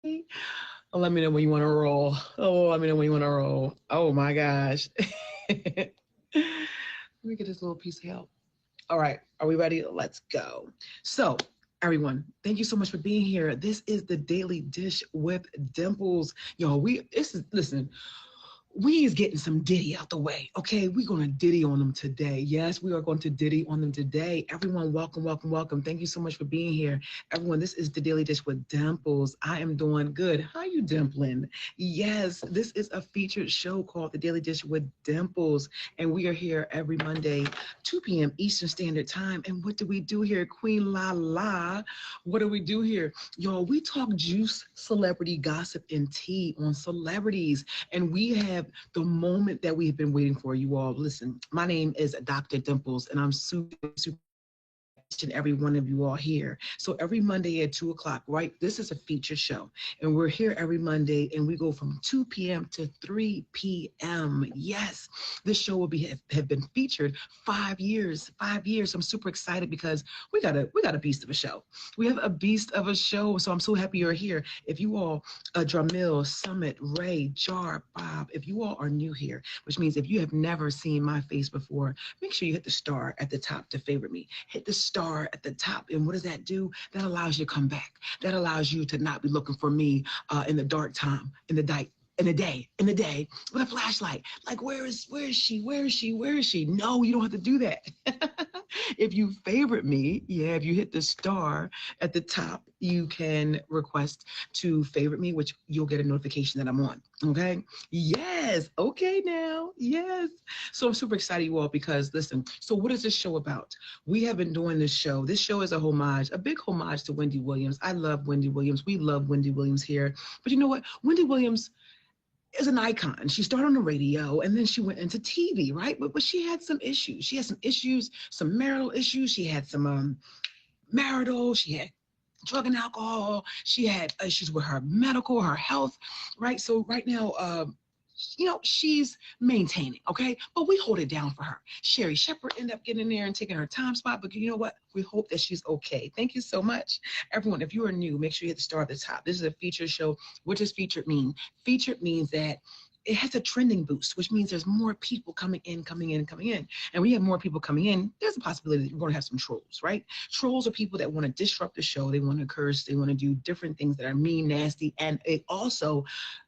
Oh, let me know when you want to roll. Oh, let me know when you want to roll. Oh my gosh. Let me get this little piece of help. All right, are we ready? Let's go. So, everyone, thank you so much for being here. This is the Daily Dish with Dimples. Yo, listen, we is getting some Diddy out the way. Okay, we're gonna Diddy on them today. Yes, we are going to Diddy on them today. Everyone, welcome, welcome, welcome. Thank you so much for being here. Everyone, this is the Daily Dish with Dimples. I am doing good. How you dimpling? Yes, this is a featured show called the Daily Dish with Dimples, and we are here every Monday, 2 p.m. Eastern Standard Time. And what do we do here, Queen La La? What do we do here, y'all? We talk juice, celebrity gossip, and tea on celebrities, and we have the moment that we've been waiting for, you all. Listen, my name is Dr. Dimples, and I'm super, super each and every one of you all here. So every Monday at 2 o'clock, right? This is a feature show. And we're here every Monday and we go from 2 p.m. to 3 p.m. Yes, this show will have been featured 5 years. 5 years. I'm super excited because we got a beast of a show. We have a beast of a show. So I'm so happy you're here. If you all, Dramil, Summit, Ray, Jar, Bob, if you all are new here, which means if you have never seen my face before, make sure you hit the star at the top to favorite me. Hit the star at the top. And what does that do? That allows you to come back. That allows you to not be looking for me in the dark time, in the day with a flashlight. Like, where is she? Where is she? Where is she? No, you don't have to do that. If you favorite me, yeah, if you hit the star at the top, you can request to favorite me, which you'll get a notification that I'm on. Okay. Yes. Okay now. Yes. So I'm super excited, you all, because listen, so what is this show about? We have been doing this show. This show is a homage, a big homage to Wendy Williams. I love Wendy Williams. We love Wendy Williams here. But you know what? Wendy Williams is an icon. She started on the radio and then she went into TV, right? But she had some issues. She had some issues, some marital issues. She had some marital, she had drug and alcohol. She had issues with her medical, her health, right? So right now, she's maintaining, okay? But we hold it down for her. Sherry Shepherd ended up getting in there and taking her time spot, but you know what? We hope that she's okay. Thank you so much. Everyone, if you are new, make sure you hit the star at the top. This is a featured show. What does featured mean? Featured means that it has a trending boost, which means there's more people coming in, coming in, coming in. And when you have more people coming in, there's a possibility that you're going to have some trolls, right? Trolls are people that want to disrupt the show. They want to curse. They want to do different things that are mean, nasty, and it also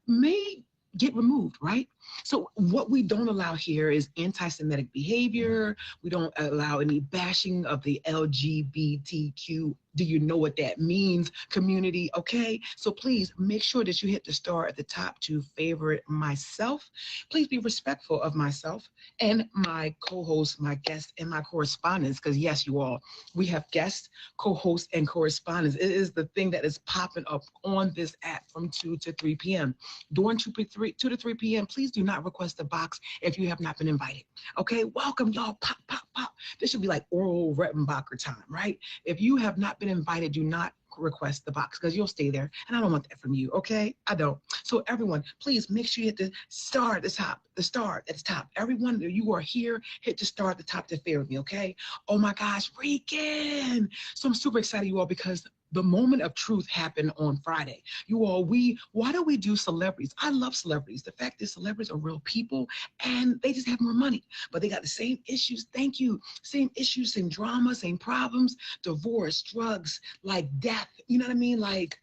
may get removed, right? So what we don't allow here is anti-Semitic behavior. We don't allow any bashing of the LGBTQ. Do you know what that means? Community, okay? So please make sure that you hit the star at the top to favorite myself. Please be respectful of myself and my co-host, my guest, and my correspondents, because yes, you all, we have guests, co-hosts, and correspondents. It is the thing that is popping up on this app from 2 to 3 p.m. During 2 to 3 p.m., please do not request a box if you have not been invited. Okay, welcome, y'all. Pop, pop, pop. This should be like Oral Rettenbacher time, right? If you have not been invited, do not request the box because you'll stay there. And I don't want that from you, okay? I don't. So everyone, please make sure you hit the star at the top, the star at the top. Everyone, you are here, hit the star at the top to favorite me, okay? Oh my gosh, Rican. So I'm super excited, you all, because the moment of truth happened on Friday. You all, why do we do celebrities? I love celebrities. The fact is celebrities are real people and they just have more money, but they got the same issues. Thank you. Same issues, same drama, same problems, divorce, drugs, like death. You know what I mean? Like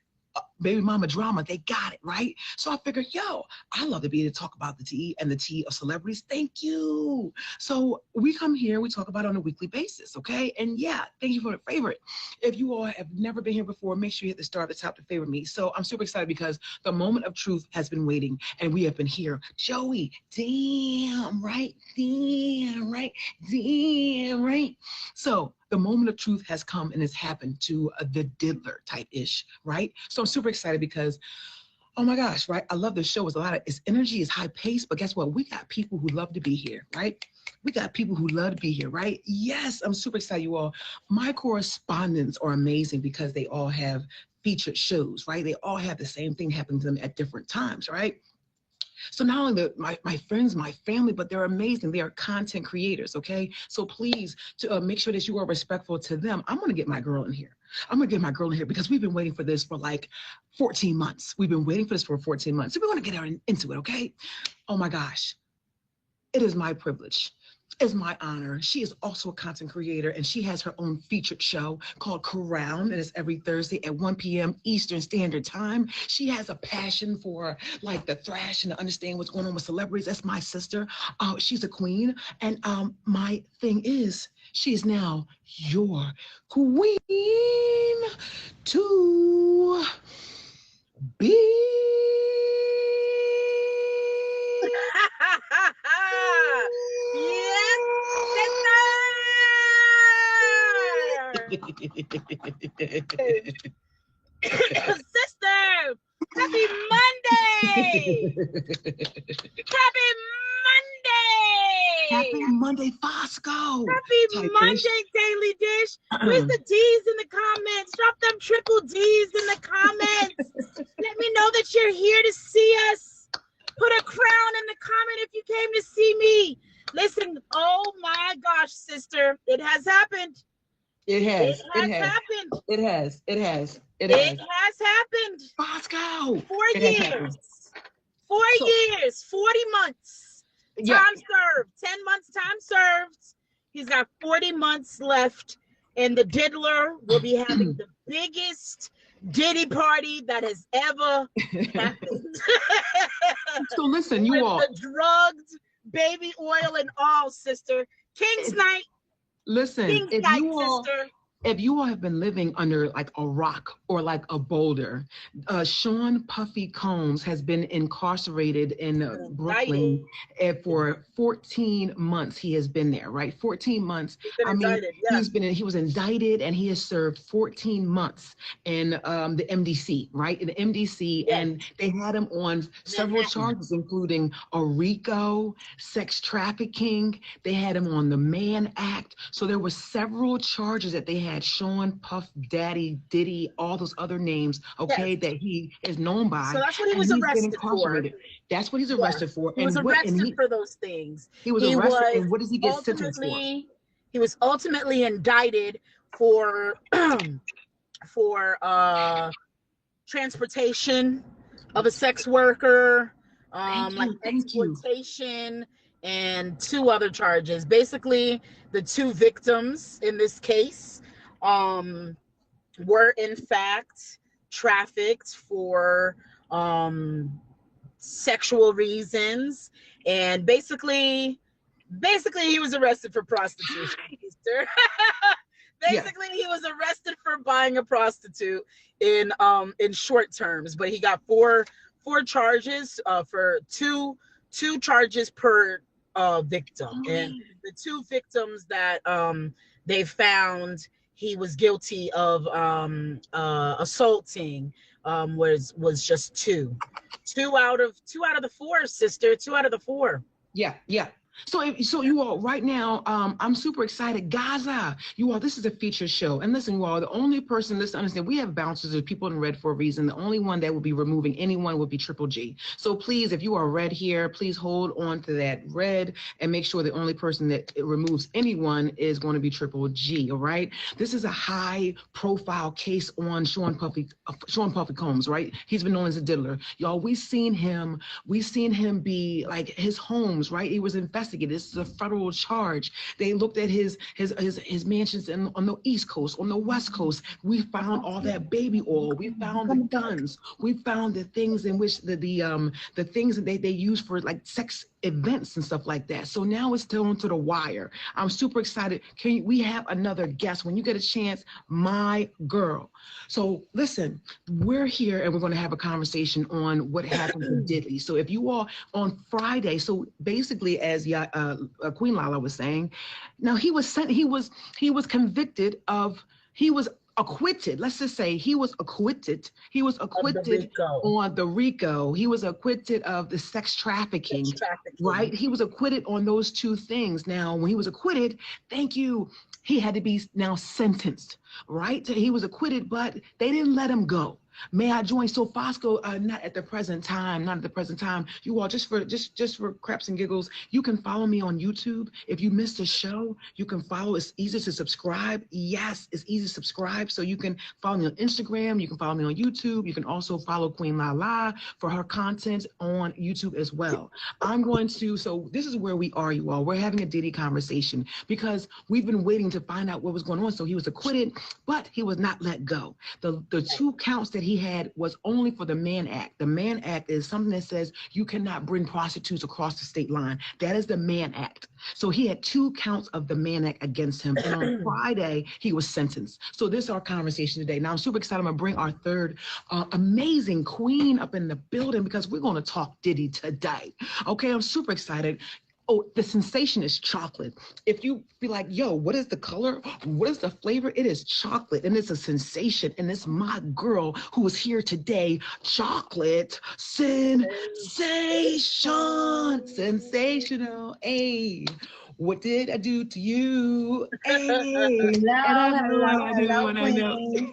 baby mama drama, they got it, right? So I figured, yo, I love to be able to talk about the tea and the tea of celebrities. Thank you. So we come here, we talk about it on a weekly basis, okay? And yeah, thank you for the favorite. If you all have never been here before, make sure you hit the star at the top to favorite me. So I'm super excited because the moment of truth has been waiting and we have been here. Joey, damn, right? Damn, right? Damn, right? So the moment of truth has come and it's happened to the diddler type ish, right? So I'm super excited because, oh my gosh, right? I love this show. Its energy is high paced, but guess what? We got people who love to be here, right? We got people who love to be here, right? Yes, I'm super excited, you all. My correspondents are amazing because they all have featured shows, right? They all have the same thing happen to them at different times, right? So not only my friends, my family, but they're amazing. They are content creators, okay? So please to make sure that you are respectful to them. I'm going to get my girl in here. I'm going to get my girl in here because we've been waiting for this for like 14 months. We've been waiting for this for 14 months. So we want to get her into it, okay? Oh my gosh. It is my privilege. It's my honor. She is also a content creator, and she has her own featured show called Crown, and it's every Thursday at 1 p.m. Eastern Standard Time. She has a passion for like the thrash and to understand what's going on with celebrities. That's my sister. She's a queen, and my thing is, she is now your queen to be. Yes, sister. Happy Monday. Happy Monday. Happy Monday, Fosco. Happy Monday, Daily Dish. Where's the D's in the comments? Drop them triple D's in the comments. Let me know that you're here to see us. Put a crown in the comment if you came to see me. Listen, oh my gosh, sister, it has happened. It has. It has happened. It has. It has happened. Fosco. 4 years. 4 years. 40 months. Yeah. Time served. 10 months time served. He's got 40 months left, and the diddler will be having the biggest Diddy party that has ever happened. So listen, you with all. The drugged baby oil and all, sister. King's night. Listen, King's if night, you all. sister. If you all have been living under like a rock or like a boulder, Sean Puffy Combs has been incarcerated in Brooklyn for 14 months. He has been there, right? 14 months. He was indicted and he has served 14 months in the MDC, right? In the MDC, and they had him on several charges, including a RICO, sex trafficking. They had him on the Mann Act. So there were several charges that they had. Sean, Puff Daddy, Diddy, all those other names, okay, that he is known by. So that's what he was arrested for. That's what he's arrested for. He was arrested for those things. He was arrested, and what does he get sentenced for? He was ultimately indicted for transportation of a sex worker, exploitation, and 2 other charges. Basically, the 2 victims in this case were in fact trafficked for sexual reasons, and basically he was arrested for prostitution. He was arrested for buying a prostitute in short terms, but he got four charges for two charges per victim, and the 2 victims that they found he was guilty of assaulting was just 2 out of the 4, sister. 2 out of the 4. Yeah. So you all, right now, I'm super excited. Gaza, you all, this is a feature show. And listen, you all, the only person, listen, understand, we have bouncers of people in red for a reason. The only one that will be removing anyone will be Triple G. So please, if you are red here, please hold on to that red and make sure the only person that removes anyone is going to be Triple G, all right? This is a high profile case on Sean Puffy Combs, right? He's been known as a diddler. Y'all, we've seen him be like his homes, right? He was investigated. This is a federal charge. They looked at his mansions on the East Coast, on the West Coast. We found all that baby oil. We found the guns. We found the things in which the things that they use for like sex events and stuff like that. So now it's down to the wire. I'm super excited. We have another guest when you get a chance, my girl. So listen, we're here and we're going to have a conversation on what happened to Diddy. So if you all on Friday, so basically as Queen Lala was saying, now he was acquitted. Let's just say he was acquitted. He was acquitted on the RICO. He was acquitted of the sex trafficking, right? He was acquitted on those 2 things. Now, when he was acquitted, he had to be now sentenced, right? He was acquitted, but they didn't let him go. May I join? So Fosco, not at the present time, not at the present time. You all, just for craps and giggles, you can follow me on YouTube. If you missed a show, you can follow. It's easy to subscribe. Yes, it's easy to subscribe. So you can follow me on Instagram. You can follow me on YouTube. You can also follow Queen Lala for her content on YouTube as well. So this is where we are, you all. We're having a Diddy conversation because we've been waiting to find out what was going on. So he was acquitted, but he was not let go. The 2 counts that he had was only for the Mann Act. The Mann Act is something that says you cannot bring prostitutes across the state line. That is the Mann Act. So he had 2 counts of the Mann Act against him. And on Friday, he was sentenced. So this is our conversation today. Now, I'm super excited. I'm going to bring our third amazing queen up in the building because we're going to talk Diddy today. Okay, I'm super excited. Oh, the sensation is chocolate. If you be like, yo, what is the color? What is the flavor? It is chocolate, and it's a sensation. And it's my girl who is here today, Chocolate Sensation. Sensational. Hey, what did I do to you? Hey, hello, Queen.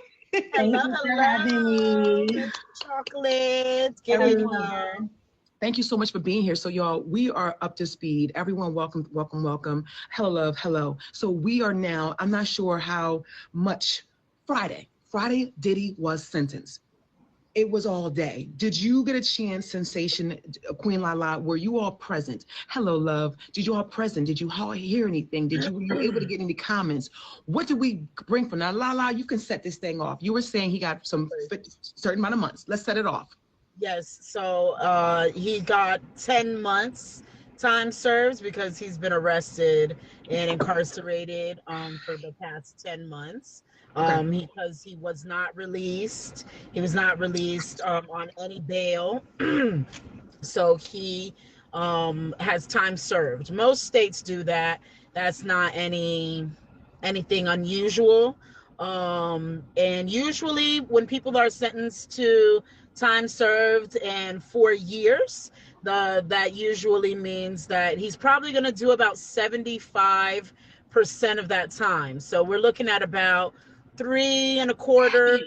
Thank you for having me. Chocolate, get in here. Thank you so much for being here. So y'all, we are up to speed. Everyone, welcome, welcome, welcome. Hello, love, hello. So we are now, I'm not sure how much, Friday, Diddy was sentenced. It was all day. Did you get a chance, Sensation, Queen Lala, were you all present? Hello, love. Did you all present? Did you all hear anything? Were you able to get any comments? What did we bring for now? Lala, you can set this thing off. You were saying he got some certain amount of months. Let's set it off. Yes, so he got 10 months time served because he's been arrested and incarcerated for the past 10 months because he was not released. He was not released on any bail. So he has time served. Most states do that. That's not anything unusual. And usually when people are sentenced to time served and 4 years, that usually means that he's probably going to do about 75% of that time. So we're looking at about 3.25,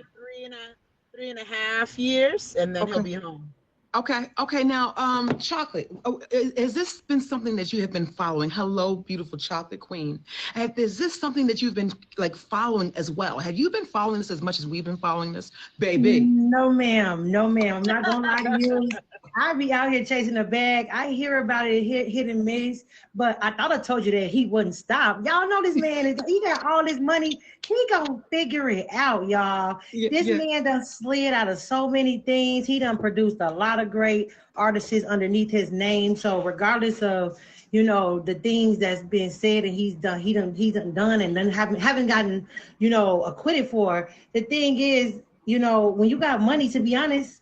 3.5 years, and then he'll be home. Okay. Now, Chocolate, has this been something that you have been following? Hello, beautiful Chocolate Queen. Is this something that you've been like following as well? Have you been following this as much as we've been following this, baby? No, ma'am. I'm not gonna lie to you. I be out here chasing a bag. I hear about it, hit and miss, but I thought I told you that he wouldn't stop. Y'all know this man, he got all this money. He gonna figure it out, y'all. This man done slid out of so many things. He done produced a lot of great artists underneath his name. So regardless of, the things that's been said and he's done and then haven't gotten, acquitted for, the thing is, when you got money, to be honest,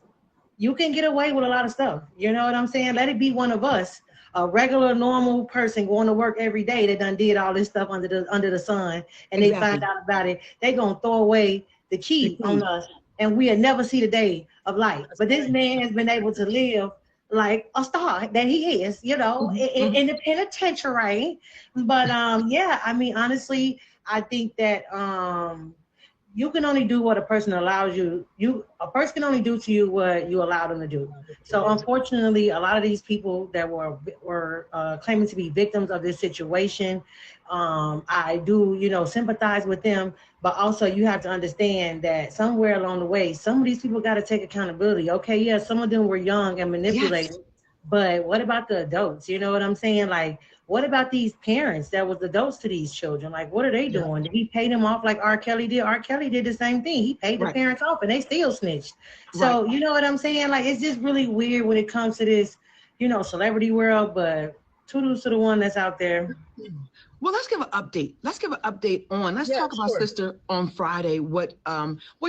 you can get away with a lot of stuff. You know what I'm saying? Let it be one of us, a regular, normal person going to work every day that done did all this stuff under the sun, and they find out about it. They gonna throw away the key on us, and we'll never see the day of light. But this man has been able to live like a star that he is, in the penitentiary. But honestly, I think that you can only do what a person allows you. A person can only do to you what you allow them to do. So unfortunately, a lot of these people that were claiming to be victims of this situation, I do, sympathize with them. But also you have to understand that somewhere along the way, some of these people got to take accountability. Okay, yeah, some of them were young and manipulated. Yes. But what about the adults? You know what I'm saying? Like, what about these parents that was adults to these children? Like, what are they doing? Did he pay them off like R. Kelly did? R. Kelly did the same thing. He paid the parents off and they still snitched. So, you know what I'm saying? Like, it's just really weird when it comes to this, celebrity world, but toodles to the one that's out there. Well, let's give an update. Let's talk about Sister on Friday, what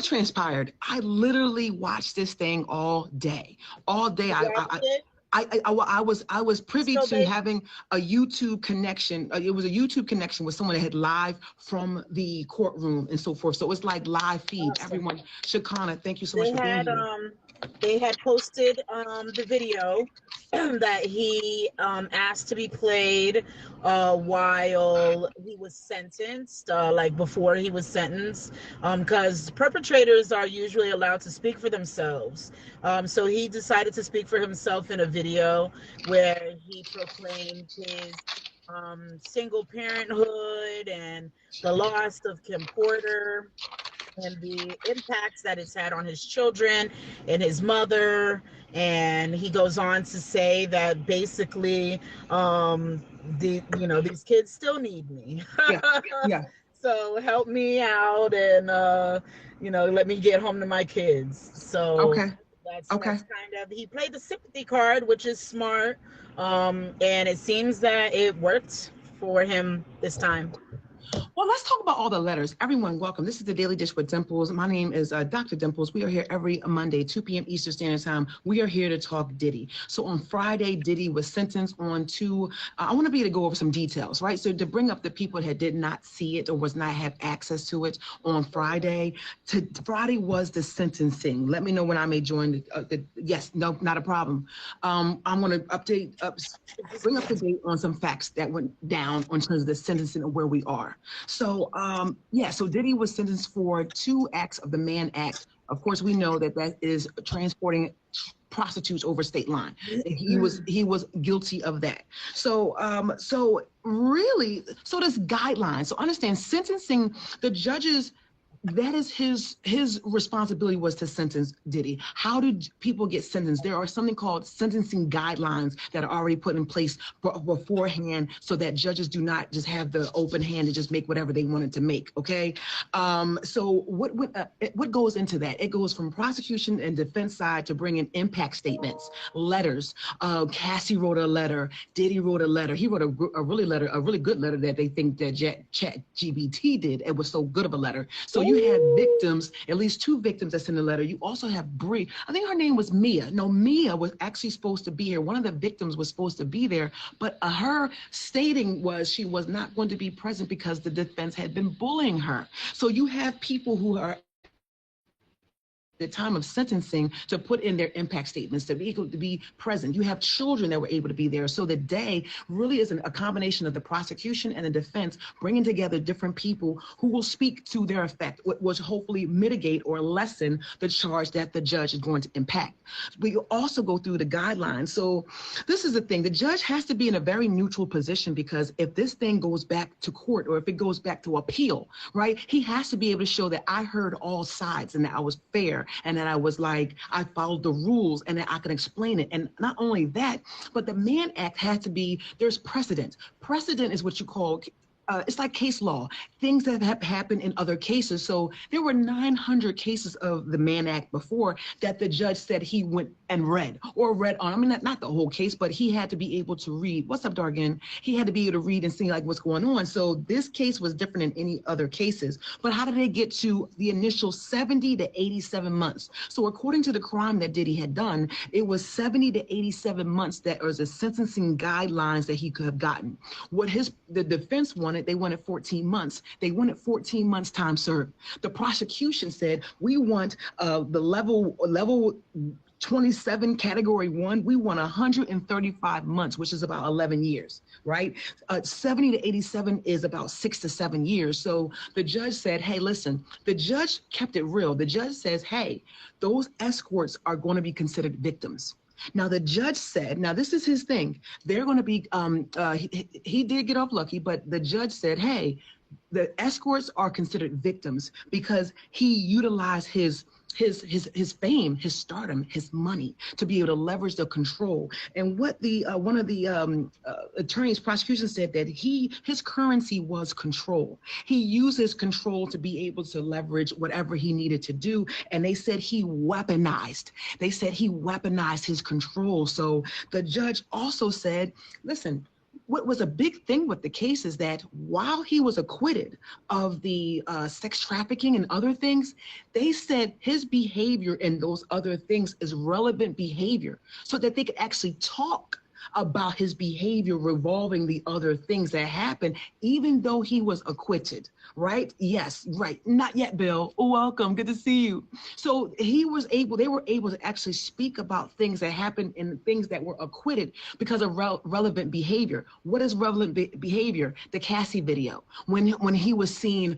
transpired. I literally watched this thing all day. I was privy to having a YouTube connection. It was a YouTube connection with someone that had live from the courtroom and so forth. So it's like live feed. Awesome. Everyone, Shakana, thank you so much for being here. They had posted the video that he asked to be played while he was sentenced, like before he was sentenced, because perpetrators are usually allowed to speak for themselves. So he decided to speak for himself in a video where he proclaimed his single parenthood and the loss of Kim Porter and the impacts that it's had on his children and his mother. And he goes on to say that basically, these kids still need me. Yeah. Yeah. So help me out and, let me get home to my kids. So Okay. that's Okay. kind of, he played the sympathy card, which is smart. And it seems that it worked for him this time. Well, let's talk about all the letters. Everyone, welcome. This is the Daily Dish with Dimples. My name is Dr. Dimples. We are here every Monday, 2 p.m. Eastern Standard Time. We are here to talk Diddy. So on Friday, Diddy was sentenced on to, I want to be able to go over some details, right? So to bring up the people that did not see it or was not have access to it on Friday, Friday was the sentencing. Let me know when I may join yes, no, not a problem. I'm going to bring up the date on some facts that went down in terms of the sentencing and where we are. So, so Diddy was sentenced for 2 acts of the Mann Act. Of course, we know that that is transporting prostitutes over state line. He was guilty of that. So, really, this guideline. So understand sentencing, the judges, that is his responsibility was to sentence Diddy. How do people get sentenced? There are something called sentencing guidelines that are already put in place beforehand so that judges do not just have the open hand to just make whatever they wanted to make, okay? So what goes into that? It goes from prosecution and defense side to bring in impact statements, letters. Cassie wrote a letter, Diddy wrote a letter. He wrote a really good letter that they think that ChatGPT did. It was so good of a letter. So you had victims, at least 2 victims that's in the letter. You also have Bree. I think her name was Mia. No, Mia was actually supposed to be here. One of the victims was supposed to be there, but her stating was she was not going to be present because the defense had been bullying her. So you have people who are the time of sentencing to put in their impact statements, to be able to be present. You have children that were able to be there. So the day really is a combination of the prosecution and the defense bringing together different people who will speak to their effect, which hopefully mitigate or lessen the charge that the judge is going to impact. But you also go through the guidelines. So this is the thing, the judge has to be in a very neutral position, because if this thing goes back to court or if it goes back to appeal, right, he has to be able to show that I heard all sides and that I was fair and that I was like, I followed the rules and that I can explain it. And not only that, but the Mann Act has to be, there's precedent. Precedent is what you call, it's like case law, things that have happened in other cases. So there were 900 cases of the Mann Act before that the judge said he went and read on. I mean, not the whole case, but he had to be able to read. What's up, Dargan? He had to be able to read and see like what's going on. So this case was different than any other cases. But how did they get to the initial 70 to 87 months? So according to the crime that Diddy had done, it was 70 to 87 months that was the sentencing guidelines that he could have gotten. What the defense wanted, they wanted 14 months. They wanted 14 months time served. The prosecution said, we want the level 27 category 1, we want 135 months, which is about 11 years, right? 70 to 87 is about 6 to 7 years. So the judge said, hey, listen, the judge kept it real. The judge says, hey, those escorts are going to be considered victims. Now, the judge said, now this is his thing, they're going to be, he did get off lucky, but the judge said, hey, the escorts are considered victims because he utilized his fame, his stardom, his money to be able to leverage the control. And what the one of the attorneys, prosecution said that his currency was control. He uses control to be able to leverage whatever he needed to do. And they said he weaponized. They said he weaponized his control. So the judge also said, listen, what was a big thing with the case is that while he was acquitted of the sex trafficking and other things, they said his behavior and those other things is relevant behavior so that they could actually talk about his behavior revolving the other things that happened, even though he was acquitted, right? Yes, right. Not yet, Bill. Welcome. Good to see you. So they were able to actually speak about things that happened and things that were acquitted because of relevant behavior. What is relevant behavior? The Cassie video, when he was seen,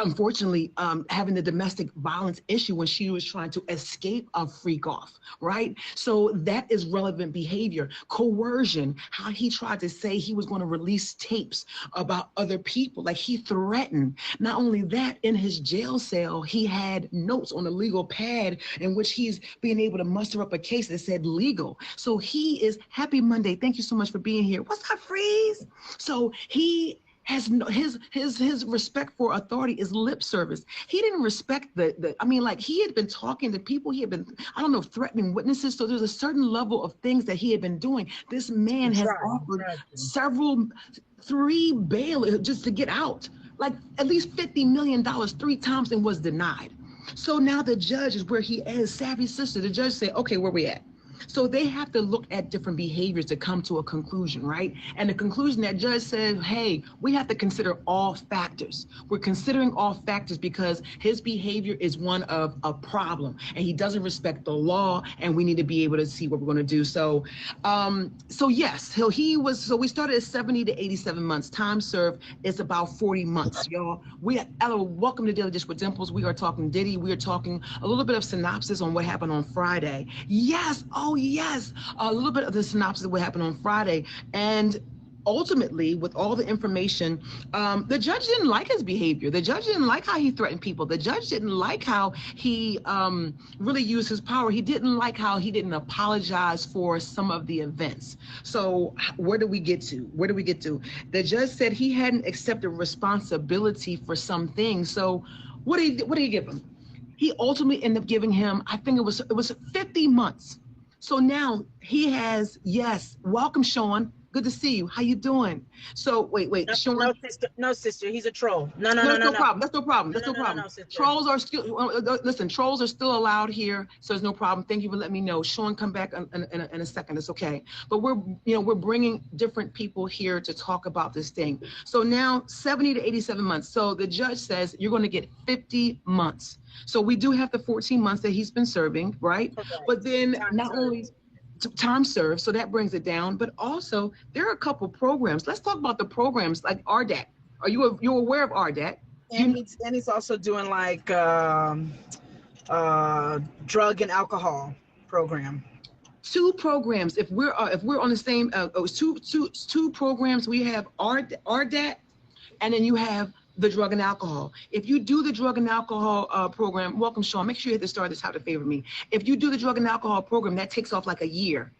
unfortunately, having the domestic violence issue when she was trying to escape a freak off, right? So that is relevant behavior. Coercion, how he tried to say he was going to release tapes about other people, like he threatened. Not only that, in his jail cell, he had notes on a legal pad in which he's being able to muster up a case that said legal. So he is, happy Monday. Thank you so much for being here. What's up, Freeze? So he has no, his respect for authority is lip service. He didn't respect he had been talking to people, he had been, I don't know, threatening witnesses. So there's a certain level of things that he had been doing. This man has offered three bail just to get out, like at least $50 million 3 times, and was denied. So now the judge is where he is. Savvy sister, the judge said, okay, where we at? So they have to look at different behaviors to come to a conclusion, right? And the conclusion, that judge said, hey, we have to consider all factors. We're considering all factors because his behavior is one of a problem and he doesn't respect the law, and we need to be able to see what we're going to do. So, yes, we started at 70 to 87 months. Time served is about 40 months, y'all. Welcome to Daily Dish with Dimples. We are talking Diddy. We are talking a little bit of synopsis on what happened on Friday. Yes. Oh, yes. A little bit of the synopsis of what happened on Friday. And ultimately, with all the information, the judge didn't like his behavior. The judge didn't like how he threatened people. The judge didn't like how he really used his power. He didn't like how he didn't apologize for some of the events. So where do we get to? The judge said he hadn't accepted responsibility for some things. So what do you give him? He ultimately ended up giving him, I think it was 50 months. So now he has, yes, welcome, Sean. Good to see you. How you doing? So wait, Sean. No, sister, he's a troll. No. That's no problem. Trolls are still, listen, trolls are still allowed here, so there's no problem. Thank you for letting me know. Sean, come back in a second. It's okay. But we're bringing different people here to talk about this thing. So now 70 to 87 months. So the judge says you're going to get 50 months. So we do have the 14 months that he's been serving, right? Okay. But then not only time served, so that brings it down, but also there are a couple programs. Let's talk about the programs like RDAT. Are you aware of RDAT? And he's also doing like drug and alcohol program. 2 programs. If we're on the same two programs, we have RDAT, and then you have the drug and alcohol. If you do the drug and alcohol program, welcome, Sean. Make sure you hit the star that's how to favor me. If you do the drug and alcohol program, that takes off like a year.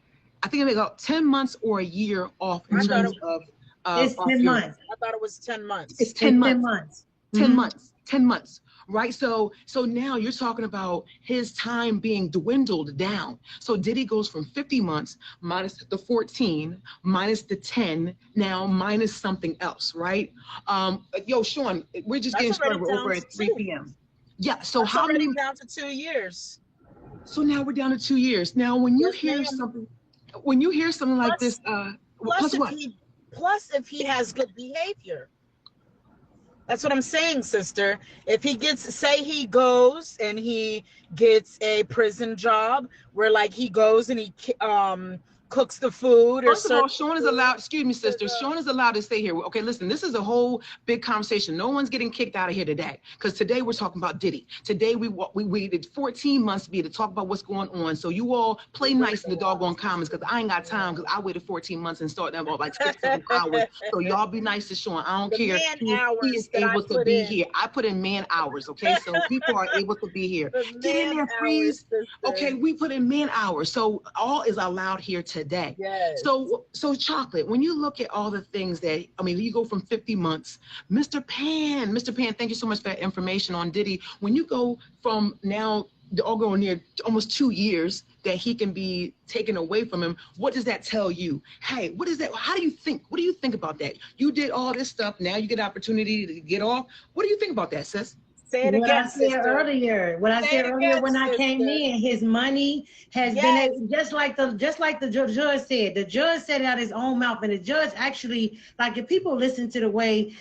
I think it's about 10 months or a year off in terms of. It's 10 months. I thought it was 10 months. It's 10 months. 10 months. 10 months. 10 months. Right. So now you're talking about his time being dwindled down. So Diddy goes from 50 months minus the 14, minus the 10, now minus something else. Right. Yo, Sean, we're just getting started. We're over at 3 p.m. Yeah. So that's how many down to 2 years? So now we're down to 2 years. Now, when you hear something like this, plus if he has good behavior. That's what I'm saying, sister. If he he goes and he gets a prison job where like he goes and he cooks the food. First of all, Sean is allowed, excuse me, sister, Sean is allowed to stay here. Okay, listen, this is a whole big conversation. No one's getting kicked out of here today, because today we're talking about Diddy. Today we waited 14 months to be to talk about what's going on. So you all play nice in the doggone comments, because I ain't got time, because I waited 14 months and started about like 6, 7 hours. So y'all be nice to Sean. I don't care. He is able to be here. I put in man hours, okay? So people are able to be here. Get in there, please. Okay, we put in man hours. So all is allowed here today. Yes. So Chocolate, when you look at all the things that, I mean, you go from 50 months, Mr. Pan, thank you so much for that information on Diddy. When you go from now, all going near almost 2 years that he can be taken away from him, what does that tell you? Hey, what is that? How do you think? What do you think about that? You did all this stuff. Now you get opportunity to get off. What do you think about that, sis? Say it What I again, said sister. earlier, what I Say said it earlier again, when I came sister. in, his money has Yes. been just like the judge said. The judge said it out his own mouth, and the judge actually, like, if people listen to the way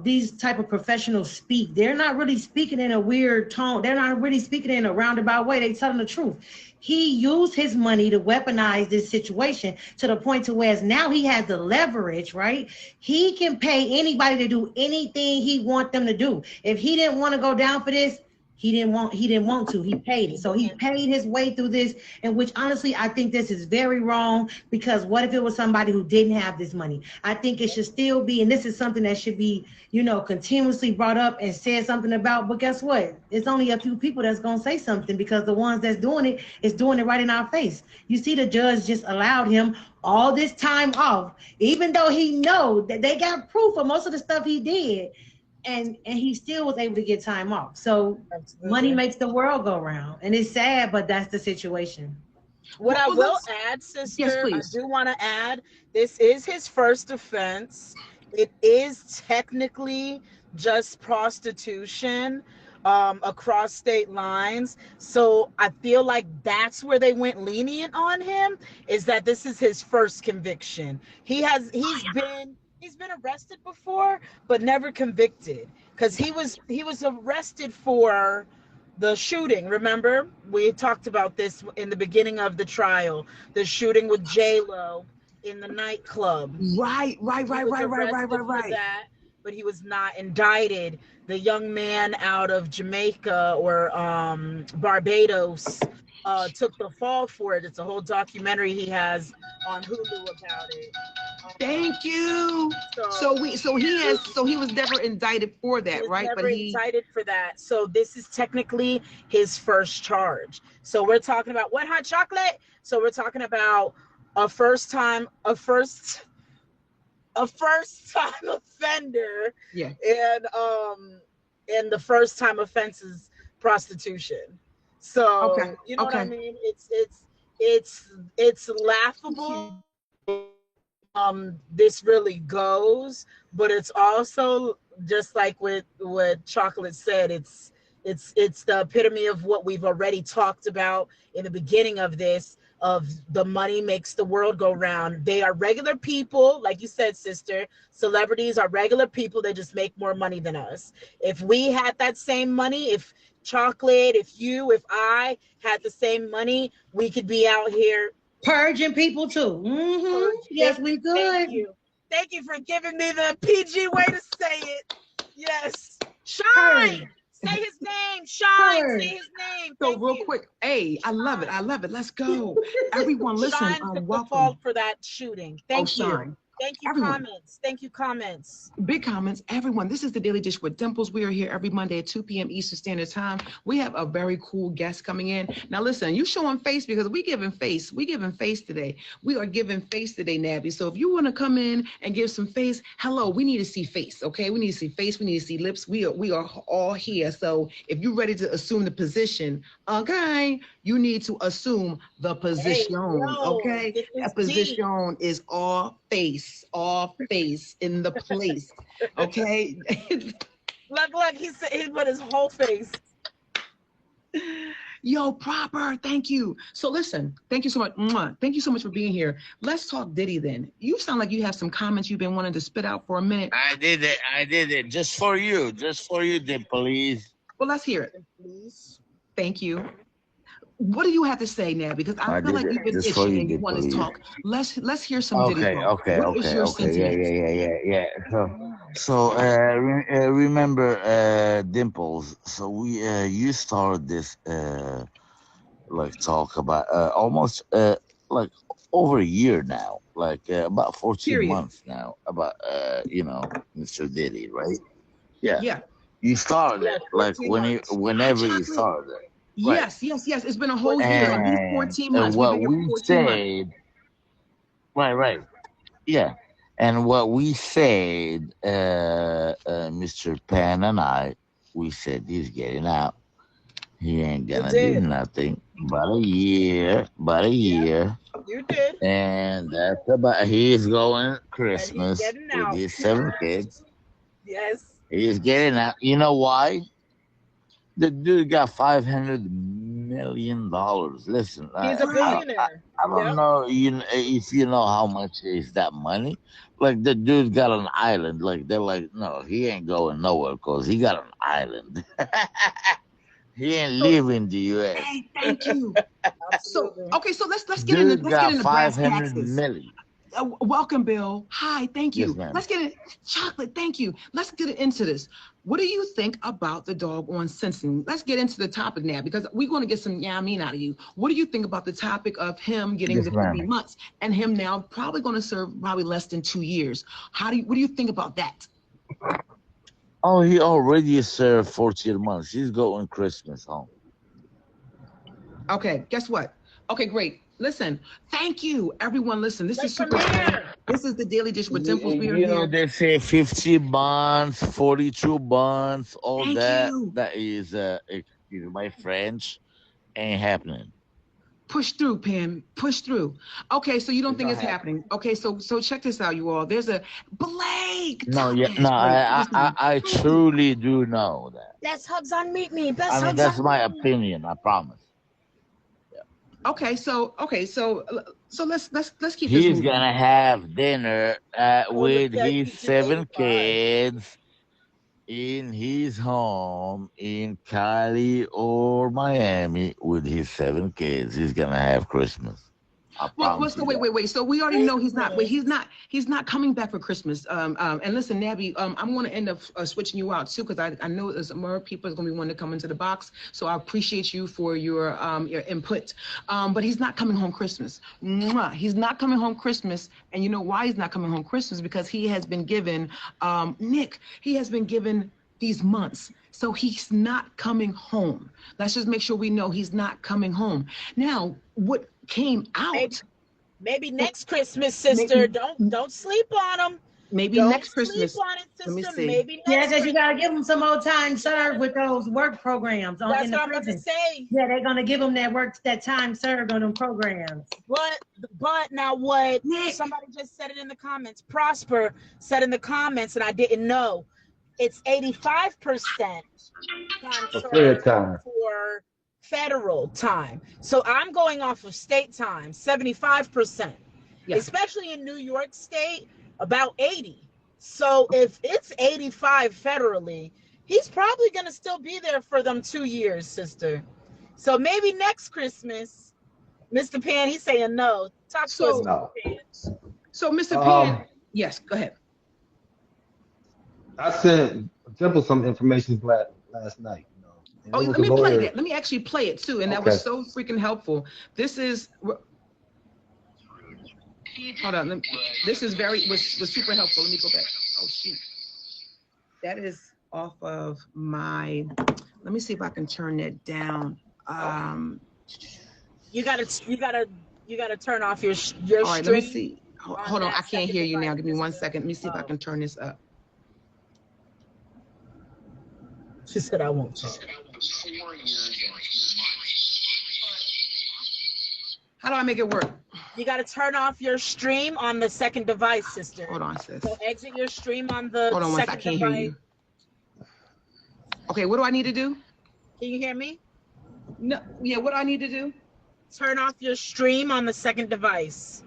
these type of professionals speak, they're not really speaking in a weird tone. They're not really speaking in a roundabout way. They telling the truth. He used his money to weaponize this situation to the point to where now he has the leverage, right? He can pay anybody to do anything he want them to do. If he didn't want to go down for this, he didn't want to. He paid it. So he paid his way through this, and which honestly, I think this is very wrong, because what if it was somebody who didn't have this money? I think it should still be, and this is something that should be, continuously brought up and said something about. But guess what? It's only a few people that's gonna say something, because the ones that's doing it is doing it right in our face. You see, the judge just allowed him all this time off, even though he know that they got proof of most of the stuff he did. And he still was able to get time off. So Absolutely. money makes the world go round, and it's sad, but that's the situation. What I will add, sister, Yes, I please. do want to add, this is his first offense. It is technically just prostitution across state lines. So I feel like that's where they went lenient on him, is that this is his first conviction. He's been arrested before, but never convicted, because he was arrested for the shooting. Remember, we talked about this in the beginning of the trial, the shooting with J-Lo in the nightclub. Right. That, but he was not indicted. The young man out of Jamaica or Barbados took the fall for it. It's a whole documentary he has on Hulu about it. Thank you. So he was never indicted for that, right? Never indicted for that. So this is technically his first charge. So we're talking about what, hot chocolate? So we're talking about a first time offender. Yeah. And the first time offense is prostitution. So Okay. You know what I mean? It's laughable. This really goes, but it's also just like what Chocolate said. It's the epitome of what we've already talked about in the beginning of this, of the money makes the world go round. They are regular people, like you said, sister. Celebrities are regular people. They just make more money than us. If we had that same money, if Chocolate, if I had the same money, we could be out here purging people too. Mm-hmm. Yes, we could. Thank you for giving me the PG way to say it. Yes. Shine. Say his name. Shine. Say his name. So real quick, hey, I love it. Let's go. Everyone, listen. Shine took the fault for that shooting. Thank you. Shine. Thank you, everyone. Comments. Thank you, comments. Big comments. Everyone, this is the Daily Dish with Dimples. We are here every Monday at 2 p.m. Eastern Standard Time. We have a very cool guest coming in. Now, listen, you showing face because we giving face. We giving face today. We are giving face today, Nabby. So if you want to come in and give some face, hello, we need to see face, okay? We need to see face. We need to see lips. We are all here. So if you're ready to assume the position, okay, you need to assume the position, okay? That position is all face in the place, okay? Look, he put his whole face. Yo, proper, thank you. So listen, thank you so much. Thank you so much for being here. Let's talk Diddy then. You sound like you have some comments you've been wanting to spit out for a minute. I did it just for you, Dimples. Well, let's hear it. Please. Thank you. What do you have to say now? Because I feel like you've been itching and you want to talk. Let's hear some Diddy. Okay. Yeah. So remember Dimples. So you started this talk about almost like over a year now, about 14 months now, about Mr. Diddy, right? Yeah. You started it whenever you started it. Right. Yes. It's been a whole year, at least 14 months. What we said, right. Yeah. And what we said, Mr. Pan and I, we said he's getting out. He ain't gonna do nothing but a year. You did. And that's about, he's going Christmas with his 7 kids. Yes. He's getting out. You know why? The dude got $500 million. Listen, He's a billionaire. I don't Yep. know if you know how much is that money. Like the dude got an island. Like they're like, no, he ain't going nowhere because he got an island. He ain't So, live in the U.S. hey, thank you. So, Absolutely. okay, so let's get Dude got into brass 500 taxes. million. Welcome, Bill. Hi, thank Yes, you. ma'am. Let's get it. Chocolate, thank you. Let's get into this. What do you think about the dog on Simpson? Let's get into the topic now because we're going to get some mean out of you. What do you think about the topic of him getting Yes, the ma'am. 3 months and him now probably going to serve probably less than 2 years? What do you think about that? Oh, he already served 14 months. He's going Christmas home. Okay, guess what? Okay, great. Listen, thank you, everyone. Listen, this is Let's super. premiere. This is the Daily Dish with Dimples. We are You know, here. they say 50 bonds, 42 bonds, all Thank that. you. That is, excuse my French, ain't happening. Push through, Pam. Push through. Okay, so you don't It's think not it's happening. Okay, so check this out, you all. There's a Blake. No, yeah, Thomas. no, Wait, listen. I truly do know that. Best hugs on Meet Me. Best I mean, hugs that's on my Meet Me. opinion. I promise. Okay, so let's keep this He's moving. gonna have dinner with said his he's 7 85. kids in his home in Cali or Miami with his 7 kids. He's gonna have Christmas. I Well, promise so you that. wait. So we already know he's not. Wait, Christmas. he's not coming back for Christmas. And listen, Nabby, I'm going to end up switching you out too because I know there's more people is going to be wanting to come into the box. So I appreciate you for your input. But he's not coming home Christmas. Mwah. He's not coming home Christmas, and you know why he's not coming home Christmas? Because he has been given Nick. He has been given these months. So he's not coming home. Let's just make sure we know he's not coming home. Now, what came out? Maybe next Christmas, sister. Don't sleep on him. Maybe Don't next Christmas. sleep on it, Let me sister. see. Maybe Yeah, next because you got to Christmas. give them some more time served with those work programs That's in the what I'm about to prison. say. Yeah, they're going to give them that time served on them programs. But now what Nick. somebody just said it in the comments. Prosper said in the comments, and I didn't know. It's 85% time For served fair time. for federal time. So I'm going off of state time, 75%. Yeah. Especially in New York State, about 80. So if it's 85 federally, he's probably going to still be there for them 2 years, sister. So maybe next Christmas, Mr. Pan, he's saying no. Talk to us, No. Mr. Pan. So Mr. Pan, yes, go ahead. I sent Temple some information last night. You know, and Oh, it was let a me play lawyer. that. Let me actually play it too. And that Okay. was so freaking helpful. This is hold on. This is was super helpful. Let me go back. Oh shoot. That is off of my let me see if I can turn that down. You gotta turn off your All right, let me stream. see. on Hold on, that I can't second hear you now. device, Give me 1 sister. second. Let me see if I Oh. can turn this up. She said I won't talk. How do I make it work? You gotta turn off your stream on the second device, sister. Hold on, sis. So exit your stream on the Hold on, I second can't device. hear you. Okay, what do I need to do? Can you hear me? No, yeah, what do I need to do? Turn off your stream on the second device.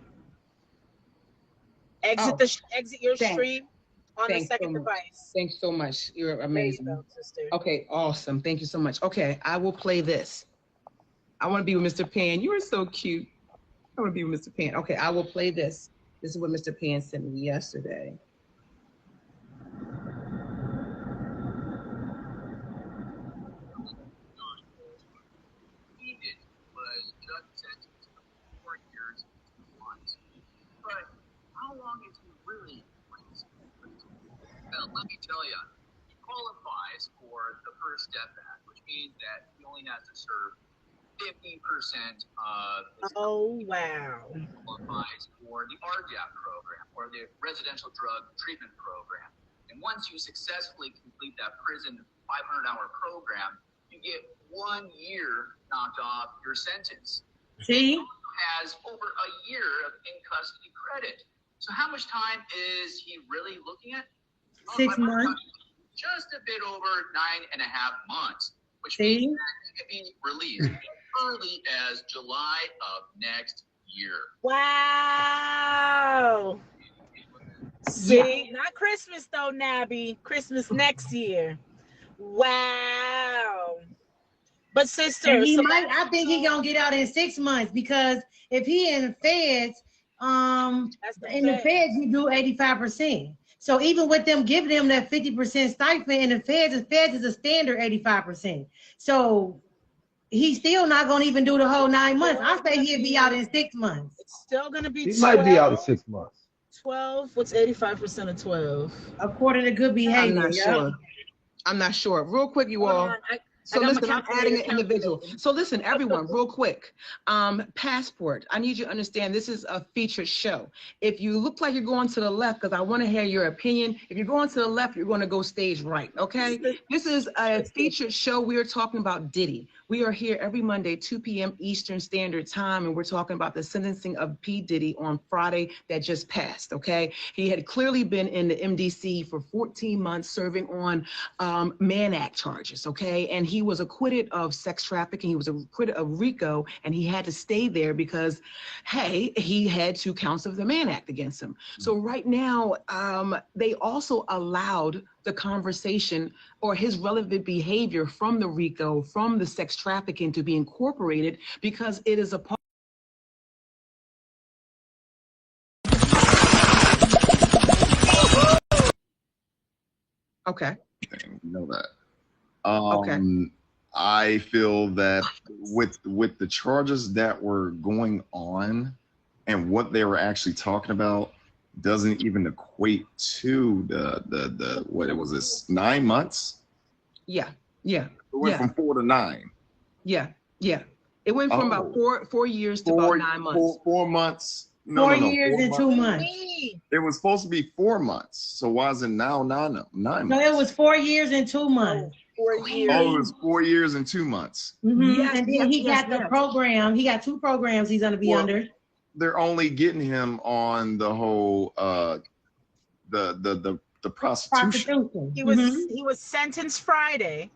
Exit your Thanks. stream on the Thanks second so much. device. Thanks so much. You're There you amazing. go, sister. Okay, awesome. Thank you so much. Okay, I will play this. I want to be with Mr. Pan. You are so cute. I want to be with Mr. Pan. Okay, I will play this. This is what Mr. Pan sent me yesterday. Was just sentenced to 4 years and 2 months. But how long is he really going to spend in prison? Well, let me tell you, he qualifies for the First Step Act, which means that he only has to serve 50% of his Oh wow. qualifies for the RDAP program, or the Residential Drug Treatment Program. And once you successfully complete that prison 500-hour program, you get 1 year knocked off your sentence. See? He has over a year of in-custody credit. So how much time is he really looking at? 6 months. Just a bit over 9.5 months. which See? means that he could be released as early as July of next year. Wow. See, not Christmas though, Nabby. Christmas next year. Wow. But sister, And he so might. I think he gonna get out in 6 months because if he in the feds, that's in the feds you do 85%. So even with them giving him that 50% stipend in the feds is a standard 85%. So he's still not gonna even do the whole 9 months. I say he'll be out in 6 months. It's still gonna be He 12, might be out in 6 months. 12. What's 85% of 12? According to good behavior. I'm not sure. I'm not sure. Real quick, you all. So got my listen, I'm adding an calculator individual. calculating. So listen, everyone, real quick. Passport. I need you to understand this is a featured show. If you look like you're going to the left, because I want to hear your opinion. If you're going to the left, you're going to go stage right. Okay. This is a featured show. We are talking about Diddy. We are here every Monday, 2 p.m. Eastern Standard Time, and we're talking about the sentencing of P. Diddy on Friday that just passed. Okay. He had clearly been in the MDC for 14 months serving on Mann Act charges. Okay. And he was acquitted of sex trafficking. He was acquitted of RICO, and he had to stay there because, hey, he had 2 counts of the Mann Act against him. So right now, they also allowed the conversation or his relevant behavior from the RICO, from the sex trafficking to be incorporated because it is a part. Okay. You know that. Okay. I feel that with the charges that were going on and what they were actually talking about doesn't even equate to the what it was, this 9 months. Yeah. It went from 4 to 9. Yeah. It went from about four years to about 9 months. 4 months. No, 4 years and 2 months. It was supposed to be 4 months. So why is it now 9 months? No, it was 4 years and 2 months. 4 years. Oh, it was 4 years and 2 months. Mm-hmm. Yes, and then he got the program. He got 2 programs he's gonna be under. They're only getting him on the whole the prostitution. He was sentenced Friday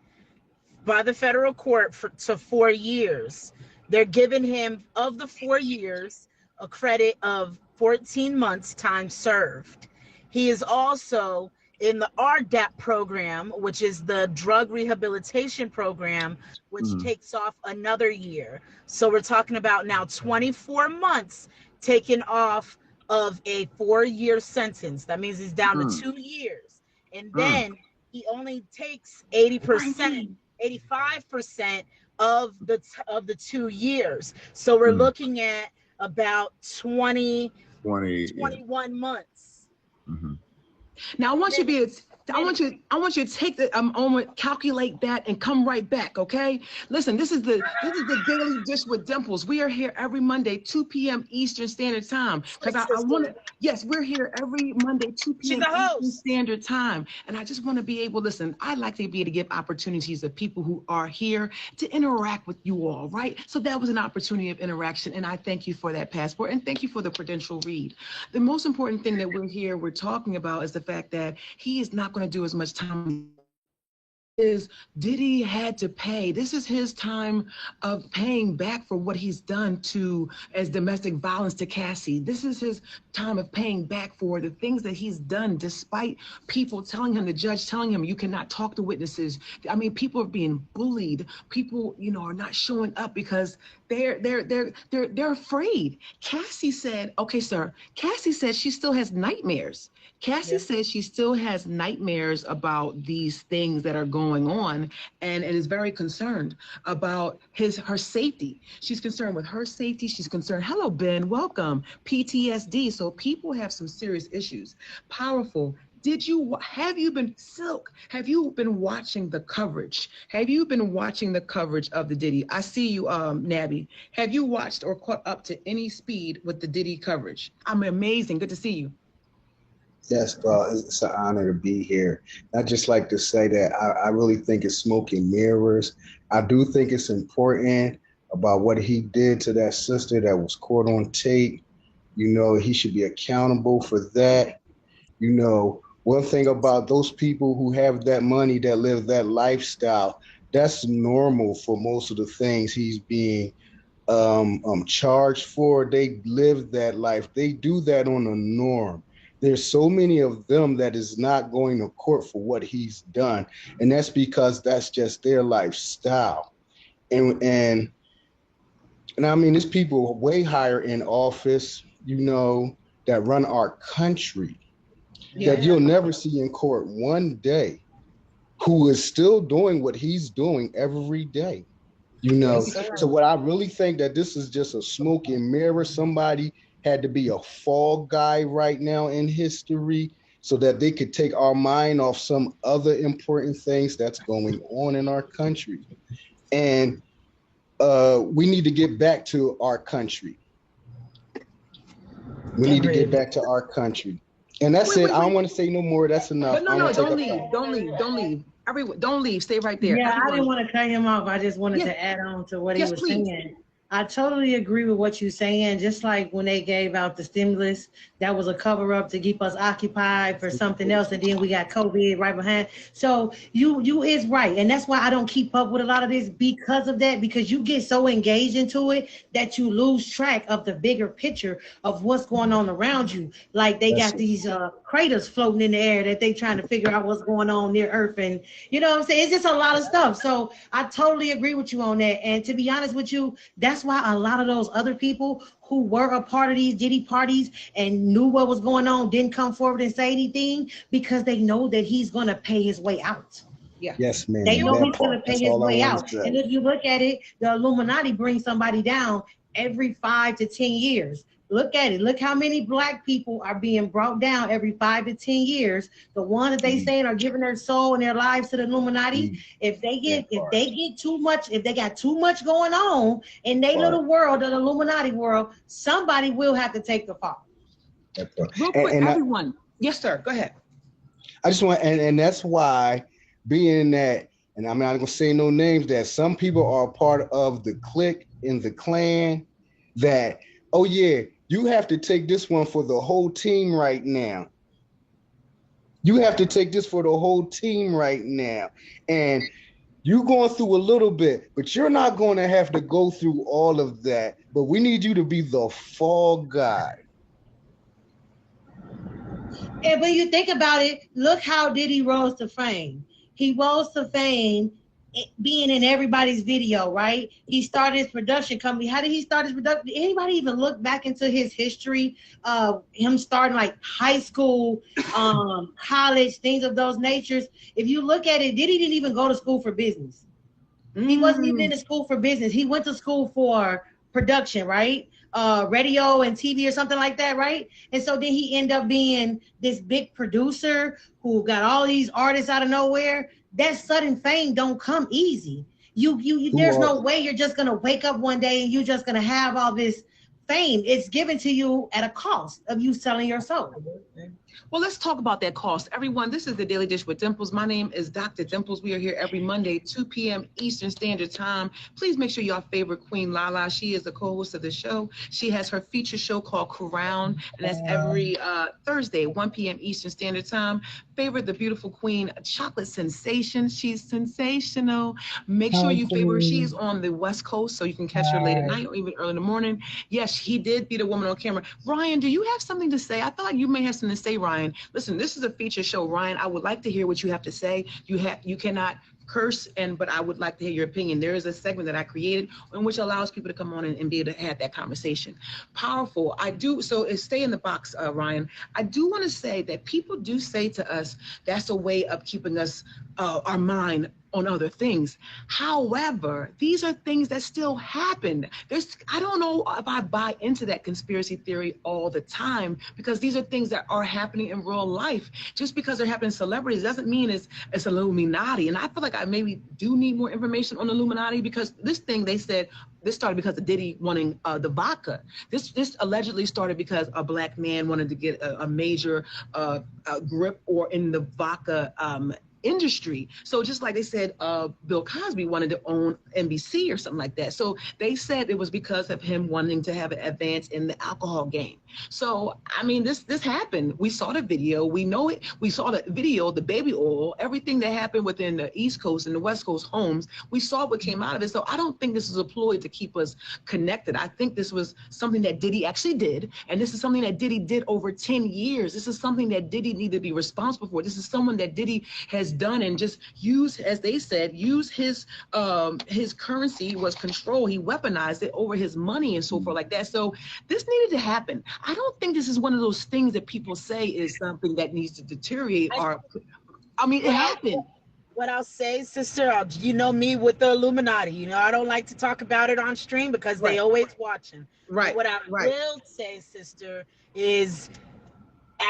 by the federal court to 4 years. They're giving him, of the 4 years, a credit of 14 months time served. He is also in the RDAP program, which is the drug rehabilitation program, which takes off another year. So we're talking about now 24 months taken off of a 4-year sentence. That means he's down to 2 years. And then he only takes 80%, 85% of the 2 years. So we're looking at about 21 months. Now I want you to be I want you to take the moment, calculate that, and come right back. Okay. Listen, this is the Daily Dish with Dimples. We are here every Monday, 2 p.m. Eastern Standard Time. Because I want to. Yes, we're here every Monday, 2 p.m. Eastern Standard Time, and I just want to be able. Listen, I like to be able to give opportunities to people who are here to interact with you all. Right. So that was an opportunity of interaction, and I thank you for that, Passport, and thank you for the credential read. The most important thing that we're talking about is the fact that he is not going to do as much time is Diddy had to pay. This is his time of paying back for what he's done as domestic violence to Cassie. This is his time of paying back for the things that he's done, despite people telling him, the judge telling him, you cannot talk to witnesses. I mean, people are being bullied. People, are not showing up because they're afraid. Cassie said, okay, sir. Cassie said she still has nightmares. Cassie says she still has nightmares about these things that are going on and is very concerned about her safety. She's concerned with her safety. She's concerned. Hello, Ben. Welcome. PTSD. So people have some serious issues. Powerful. Have you been watching the coverage? Have you been watching the coverage of the Diddy? I see you, Nabby. Have you watched or caught up to any speed with the Diddy coverage? I'm amazing. Good to see you. Yes, well, it's an honor to be here. I'd just like to say that I really think it's smoke and mirrors. I do think it's important about what he did to that sister that was caught on tape. He should be accountable for that. One thing about those people who have that money, that live that lifestyle, that's normal for most of the things he's being charged for. They live that life. They do that on a norm. There's so many of them that is not going to court for what he's done, and that's because that's just their lifestyle. And I mean, there's people way higher in office, that run our country that you'll never see in court one day, who is still doing what he's doing every day. So what I really think that this is just a smoke and mirror. Somebody had to be a fall guy right now in history so that they could take our mind off some other important things that's going on in our country. And we need to get back to our country. We need to get back to our country. And that's it. I don't want to say no more. That's enough. But no, don't leave. Everyone, don't leave. Stay right there. Yeah, I didn't want to cut him off. I just wanted to add on to what he was saying. I totally agree with what you're saying. Just like when they gave out the stimulus, that was a cover up to keep us occupied for something else, and then we got COVID right behind. So you is right, and that's why I don't keep up with a lot of this because of that. Because you get so engaged into it that you lose track of the bigger picture of what's going on around you. Like they got these craters floating in the air that they trying to figure out what's going on near Earth, and you know what I'm saying. It's just a lot of stuff. So I totally agree with you on that. And to be honest with you, that's why a lot of those other people who were a part of these Diddy parties and knew what was going on didn't come forward and say anything, because they know that he's going to pay his way out. Yeah. Yes, ma'am. They know he's going to pay his way out. And if you look at it, the Illuminati brings somebody down every 5 to 10 years. Look at it. Look how many black people are being brought down every 5 to 10 years. The one that they saying are giving their soul and their lives to the Illuminati. If they get too much, if they got too much going on in their little world, the Illuminati world, somebody will have to take the fall. Real quick, everyone. Yes, sir. Go ahead. I just want, and that's why, being that, and I'm not gonna say no names, that some people are part of the clique in the clan that, oh yeah, you have to take this one for the whole team right now. You have to take this for the whole team right now. And you're going through a little bit, but you're not going to have to go through all of that. But we need you to be the fall guy. And when you think about it, look how Diddy rose to fame. He rose to fame being in everybody's video, right? He started his production company. How did he start his production? Anybody even look back into his history of him starting like high school, college, things of those natures? If you look at it, Diddy didn't even go to school for business. He wasn't even in the school for business. He went to school for production, right? Radio and TV or something like that, right? And so then he ended up being this big producer who got all these artists out of nowhere. That sudden fame don't come easy. You there's no way you're just gonna wake up one day and you're just gonna have all this fame. It's given to you at a cost of you selling your soul. Well, let's talk about that cost. Everyone, this is the Daily Dish with Dimples. My name is Dr. Dimples. We are here every Monday, 2 p.m. Eastern Standard Time. Please make sure your favorite Queen Lala, she is the co-host of the show. She has her feature show called Crown, and that's every Thursday, 1 p.m. Eastern Standard Time. Favorite the beautiful Queen, Chocolate Sensation. She's sensational. Make sure you favorite her. She is on the West Coast, so you can catch her late at night or even early in the morning. Yes, he did be the woman on camera. Ryan, do you have something to say? I feel like you may have something to say, Ryan. Listen, this is a feature show, Ryan. I would like to hear what you have to say. You cannot curse, but I would like to hear your opinion. There is a segment that I created in which allows people to come on and be able to have that conversation. Powerful. So stay in the box, Ryan. I do want to say that people do say to us, that's a way of keeping us, our mind on other things. However, these are things that still happen. I don't know if I buy into that conspiracy theory all the time, because these are things that are happening in real life. Just because they're happening to celebrities doesn't mean it's Illuminati. And I feel like I maybe do need more information on Illuminati, because this thing, they said, this started because of Diddy wanting the vodka. This allegedly started because a black man wanted to get a major grip or in the vodka industry. So just like they said, Bill Cosby wanted to own NBC or something like that. So they said it was because of him wanting to have an advance in the alcohol game. So, I mean, this happened. We saw the video. We know it. We saw the video, the baby oil, everything that happened within the East Coast and the West Coast homes. We saw what came out of it. So I don't think this is a ploy to keep us connected. I think this was something that Diddy actually did. And this is something that Diddy did over 10 years. This is something that Diddy needed to be responsible for. This is someone that Diddy has done and just used, as they said, use his currency was control. He weaponized it over his money and so forth like that. So this needed to happen. I don't think this is one of those things that people say is something that needs to deteriorate. It happened. What I'll say, sister, you know me with the Illuminati. You know, I don't like to talk about it on stream because they always watching. Right. What I will say, sister, is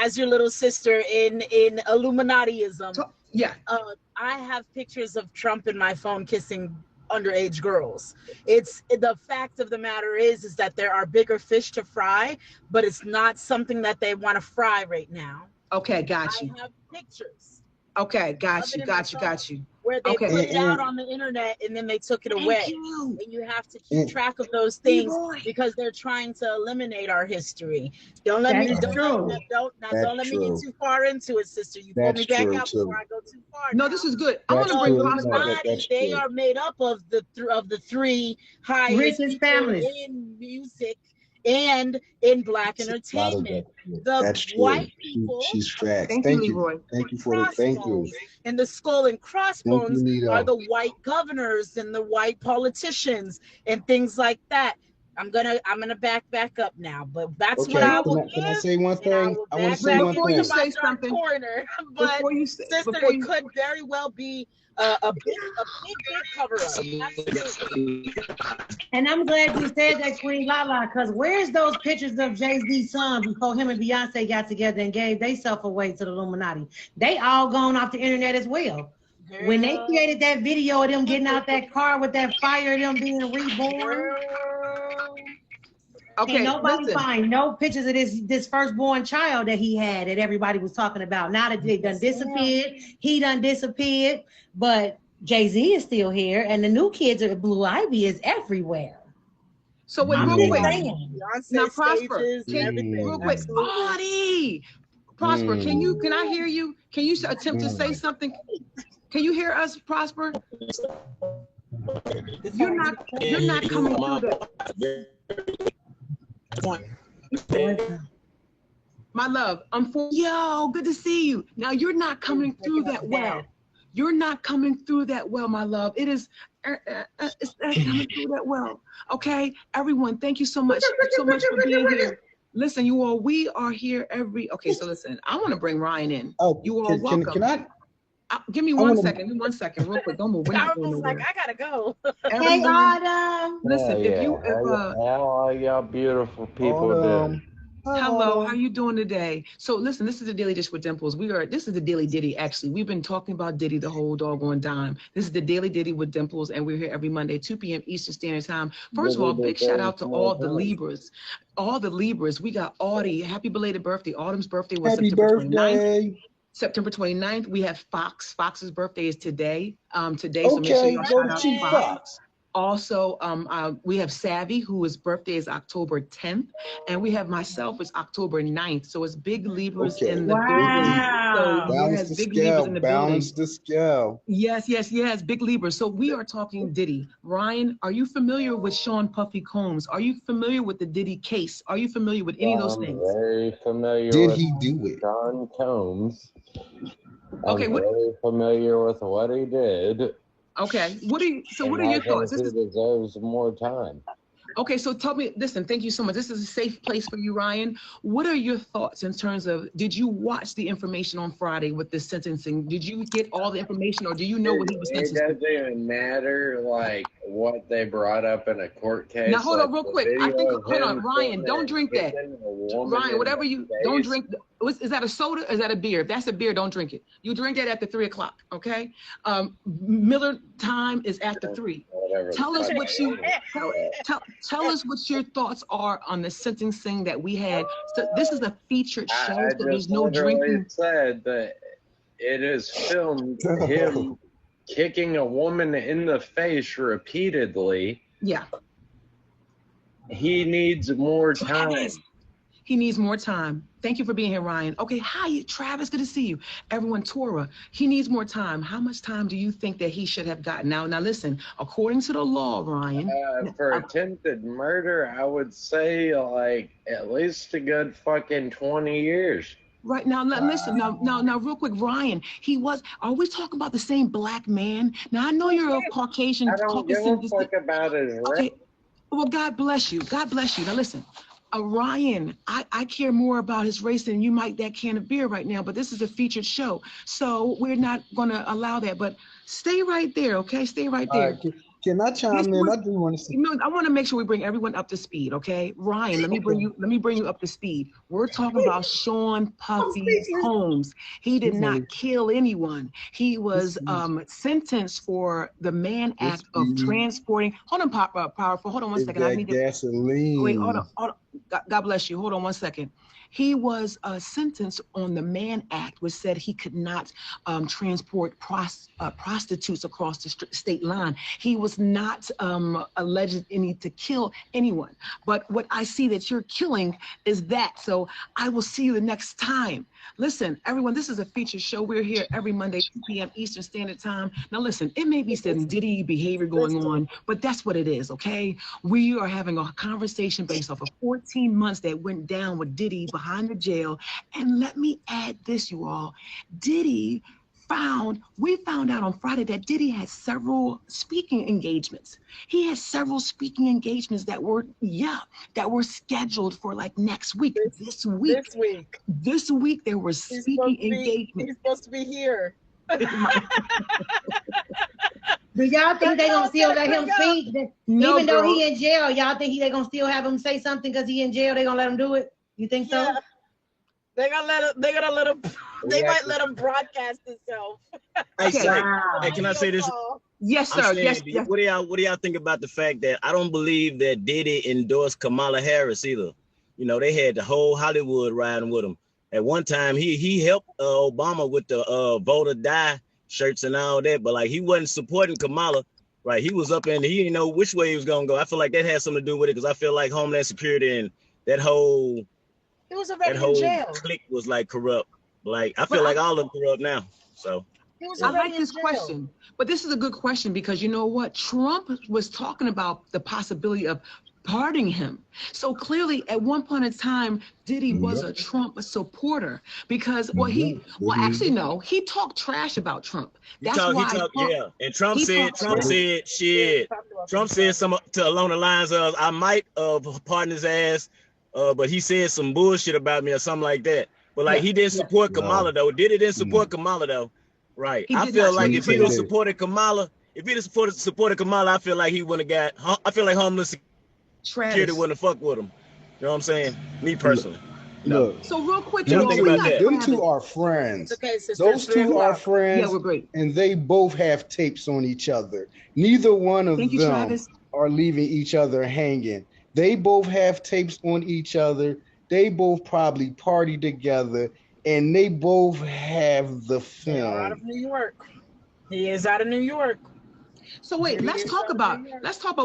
as your little sister in Illuminatiism. I have pictures of Trump in my phone kissing underage girls. It's the fact of the matter is that there are bigger fish to fry, but it's not something that they want to fry right now. Okay, got you. I have pictures. Okay, got you. Where they put it out on the internet and then they took it away. And you have to keep track of those things because they're trying to eliminate our history. Don't let me get too far into it, sister. You pull me back out before I go too far. No, this is good. I want to bring Prosper. They are made up of the three highest families in music and in Black entertainment. The white people. She's facts. Thank you, Leroy. Thank you for the thank you. And the skull and crossbones are the white governors and the white politicians and things like that. I'm gonna back up now, but that's what I will give. Can I say one thing? I want to say one thing. Before you say something, but sister, it could very well be a big cover up. And I'm glad you said that, Queen Lala, because where's those pictures of Jay-Z's son before him and Beyonce got together and gave themselves away to the Illuminati? They all gone off the internet as well. Girl. When they created that video of them getting out that car with that fire, of them being reborn. Okay, nobody find no pictures of this firstborn child that he had that everybody was talking about. Now that they done disappeared, he done disappeared, but Jay-Z is still here, and the new kids of Blue Ivy is everywhere. So wait, real quick. Now, Prosper, real quick. Audie! Prosper, can I hear you? Can you attempt to say something? Can you hear us, Prosper? You're not coming through my love, yo, good to see you. Now you're not coming through that well. You're not coming through that well, my love. It is it's not coming through that well. Okay, everyone, thank you so much for being here. Listen, you all, we are here okay, so listen, I want to bring Ryan in. Oh, you all welcome. Can I? Give me 1 second. Give me 1 second, real quick. Don't move. I was like, I gotta go. Hey, Autumn. Listen, how are y'all beautiful people doing? Hello, how you doing today? So listen, this is the Daily Dish with Dimples. This is the Daily Diddy, actually. We've been talking about Diddy the whole doggone time. This is the Daily Diddy with Dimples, and we're here every Monday, 2 p.m. Eastern Standard Time. First of all, big shout out to all the Libras. All the Libras. We got Audie. Happy belated birthday. Autumn's birthday was September 29th. September 29th, we have Fox. Fox's birthday is today. So make sure y'all shout out to Fox. Also, we have Savvy, whose birthday is October 10th, and we have myself, it's October 9th. So it's big Libras in the building. So balance the scale. Balance the scale. Yes, big Libras. So we are talking Diddy. Ryan, are you familiar with Sean Puffy Combs? Are you familiar with the Diddy case? Are you familiar with any of those things? Very familiar. Did he do it? Sean Combs. Okay, very familiar with what he did. Okay, what are your thoughts? He deserves more time. Okay, so tell me, listen, thank you so much. This is a safe place for you, Ryan. What are your thoughts in terms of, did you watch the information on Friday with the sentencing? Did you get all the information, or do you know what he was sentenced to? It doesn't even matter, like, what they brought up in a court case. Now, hold on real quick. Hold on, Ryan, don't drink that. Ryan, whatever don't drink. Is that a soda? Or is that a beer? If that's a beer, don't drink it. You drink that after 3 o'clock, okay? Miller time is after 3. Tell us what tell us what your thoughts are on the sentencing that we had. So this is a featured show, so there's no drinking. Said that it is filmed him kicking a woman in the face repeatedly. Yeah. He needs more time. He needs more time. Thank you for being here, Ryan. Okay, hi, Travis, good to see you. Everyone, Tora, he needs more time. How much time do you think that he should have gotten? Now listen, according to the law, Ryan. For attempted murder, I would say like at least a good fucking 20 years. Right now, listen. Now, real quick, Ryan. Are we talking about the same black man? Now, I know you're of Caucasian. I don't give a fuck about his race. Okay. Well, God bless you. God bless you. Now, listen. Ryan, I care more about his race than you might that can of beer right now. But this is a featured show, so we're not going to allow that. But stay right there, okay? Stay right there. Can I chime in? I do want to say. I want to make sure we bring everyone up to speed, okay? Ryan, let me bring you up to speed. We're talking about Sean Puffy Holmes. He did not kill anyone. He was sentenced for the Mann Act of transporting. Hold on, Powerful. Hold on one second. I need gasoline. Wait, hold on. God bless you. Hold on one second. He was sentenced on the Mann Act, which said he could not transport prostitutes across the state line. He was not alleged to kill anyone. But what I see that you're killing is that. So I will see you the next time. Listen, everyone, this is a featured show. We're here every Monday, 2 p.m. Eastern Standard Time. Now, listen, it may be some Diddy behavior going on, but that's what it is, okay? We are having a conversation based off of 14 months that went down with Diddy behind the jail. And let me add this, you all. We found out on Friday that Diddy had several speaking engagements. He had several speaking engagements that were scheduled for like next week. This week there were speaking engagements. He's supposed to be here. Do y'all think they gonna still let him speak? No, even though girl. he in jail, y'all think they gonna still have him say something because he in jail? They gonna let him do it? You think so? Yeah. They might let him broadcast himself. Hey, Okay. hey, can I say this? Yes, I'm sir. saying, Yes. what do y'all think about the fact that I don't believe that Diddy endorsed Kamala Harris either? You know, they had the whole Hollywood riding with him. At one time, he helped Obama with the vote or die shirts and all that, but like he wasn't supporting Kamala, right? He was up in, he didn't know which way he was gonna go. I feel like that had something to do with it because I feel like Homeland Security and that whole clique was like corrupt. Like I feel like all of them corrupt now. So I like this question, but this is a good question because you know what? Trump was talking about the possibility of pardoning him. So clearly at one point in time, Diddy was a Trump supporter because, actually, no, he talked trash about Trump. That's why. And Trump said shit. Trump said some along the lines of, I might pardon his ass, but he said some bullshit about me or something like that. But like he didn't support Kamala though. Diddy didn't support Kamala though. Right. I feel like if he would have supported Kamala, supported Kamala, I feel like he wouldn't have got. I feel like homeless security wouldn't have fucked with him. You know what I'm saying? Me personally. Look. So real quick, them two are friends. Okay, those two are friends. Yeah, we're great. And they both have tapes on each other. Neither one of them are leaving each other hanging. They both have tapes on each other. They both probably party together, and they both have the film. Out of New York. He is out of New York. So wait, let's talk about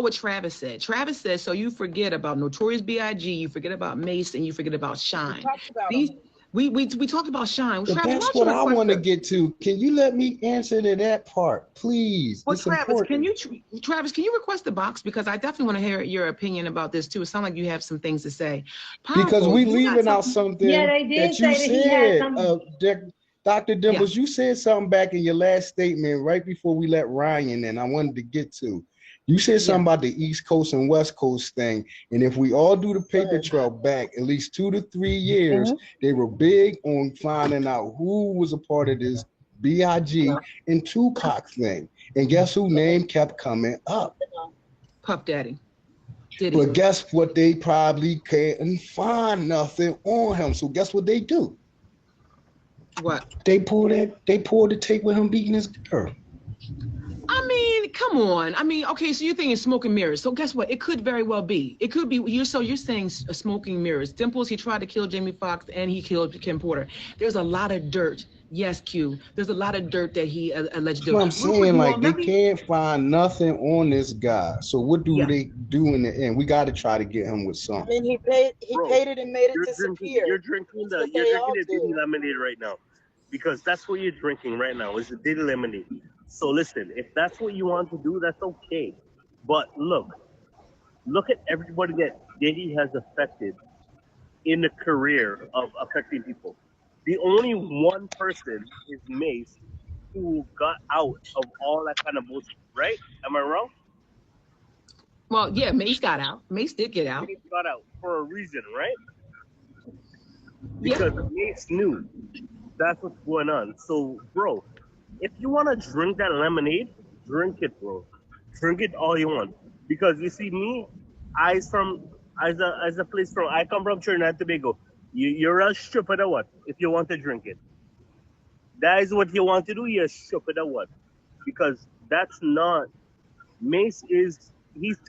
what Travis said. Travis said, so you forget about Notorious B.I.G., you forget about Mace, and you forget about Shine. We talked about Shine. But Travis, that's what I want to get to. Can you let me answer to that part, please? Well, Travis, can you request the box? Because I definitely want to hear your opinion about this too. It sounds like you have some things to say. Because we leaving out something that you said. Dr. Dimples, you said something back in your last statement right before we let Ryan in. I wanted to get to. You said something about the East Coast and West Coast thing. And if we all do the paper trail back at least 2 to 3 years, they were big on finding out who was a part of this B.I.G. and Tupac thing. And guess who name kept coming up? Puff Daddy. But guess what? They probably can't find nothing on him. So guess what they do? What? They pulled the tape with him beating his girl. I mean, come on. I mean, okay, so you're thinking smoke and mirrors. So guess what? It could very well be. It could be. You're saying smoking mirrors. Dimples, he tried to kill Jamie Foxx and he killed Kim Porter. There's a lot of dirt. Yes, Q. There's a lot of dirt that he alleged. That's what I'm saying. Like they can't find nothing on this guy. So what do they do in the end? We got to try to get him with something. I mean, he paid it and made it disappear. You're drinking the Diddy lemonade right now, because that's what you're drinking right now is the Diddy lemonade. So listen, if that's what you want to do, that's okay. But look at everybody that Diddy has affected in the career of affecting people. The only one person is Mace, who got out of all that kind of bullshit, right? Am I wrong? Well, yeah, Mace got out. Mace did get out. Mace got out for a reason, right? Because Mace knew that's what's going on. So, bro, if you want to drink that lemonade, drink it, bro. Drink it all you want. Because you see, me, I come from Trinidad and Tobago. You're a stupid or what if you want to drink it. That is what you want to do, you're stupid or what. Because that's not, he's